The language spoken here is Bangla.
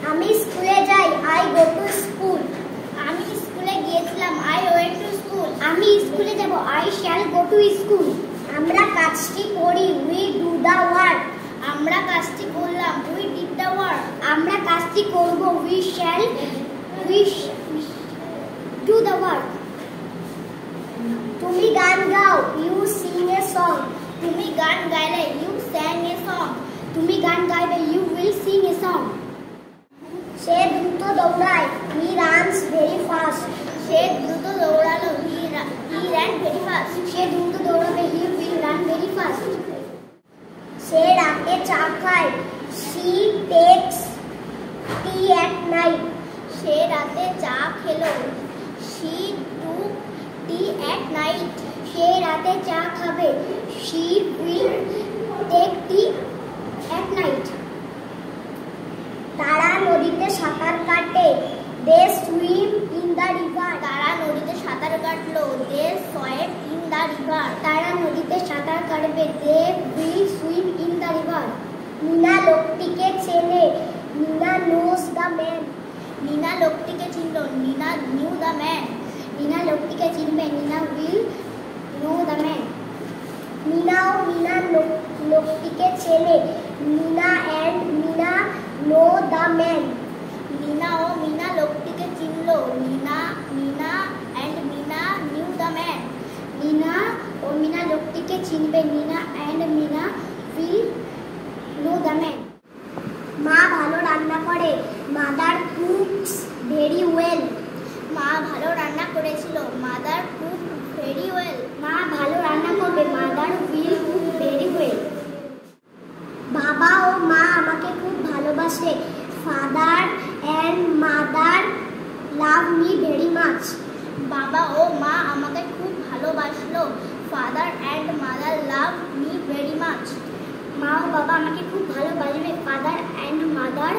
আমি স্কুলে যাই, আই গো টু স্কুল। আমি স্কুলে গিয়েছিলাম, আই ওয়েন্ট টু স্কুল। আমি স্কুলে যাব, I shall go to school. আমরা কাজটি করি, উই ডু দ্য ওয়ার্ক। আমরা কাজটি করলাম, উই ডিড দ্য ওয়ার্ক। আমরা কাজটি করব, we shall do the work. তুমি গান গাও, ইউ সিং এ সং। তুমি গান গাইলে, ইউ স্যাং এ সং। তুমি গান গাইবে, you will sing a song. সে দ্রুত দৌড়ায়, হি রানস ভেরি ফাস্ট। সে দ্রুত দৌড়ালো, হি ran very fast. সে দ্রুত দৌড়াবে, he will run very fast. সে রাতে চা খায়, she takes tea at night. সে রাতে চা খেলো, she took tea at night. সে রাতে চা খাবে, she will take tea at night. তারা নদীতে সাঁতার কাটে, they swim in the river. তারা নদীতে সাঁতার কাটলো, they swam in the river. তারা নদীতে সাঁতার কাটবে, they will swim in the river. Mina লোকটিকে চেনে, Mina knows the man. Mina লোকটিকে চিনলো, Mina knew the man. Mina লোকটিকে চিনবে, Mina will know the man. Mina ও মিনা লোকটিকে চেনে, Mina and Mina know the man. Mina ও মিনা লোকটিকে চিনলো, Mina and Mina knew the man. Mina ও মিনা লোকটিকে চিনবে, Mina and Mina will know the man. মা ভালো রান্না করে, মাদার কুকস ভেরি ওয়েল। মা ভালো রান্না করেছিল, মাদার কুক ভেরি ওয়েল। মা ভালো রান্না করবে, mother will cook very well. বাবা ও মা আমাকে খুব ভালোবাসে, father and mother love me very much. বাবা ও মা আমাকে খুব ভালোবাসলো, father and mother love me very much. মা ও বাবা আমাকে খুব ভালোবাসবে, ফাদার অ্যান্ড মাদার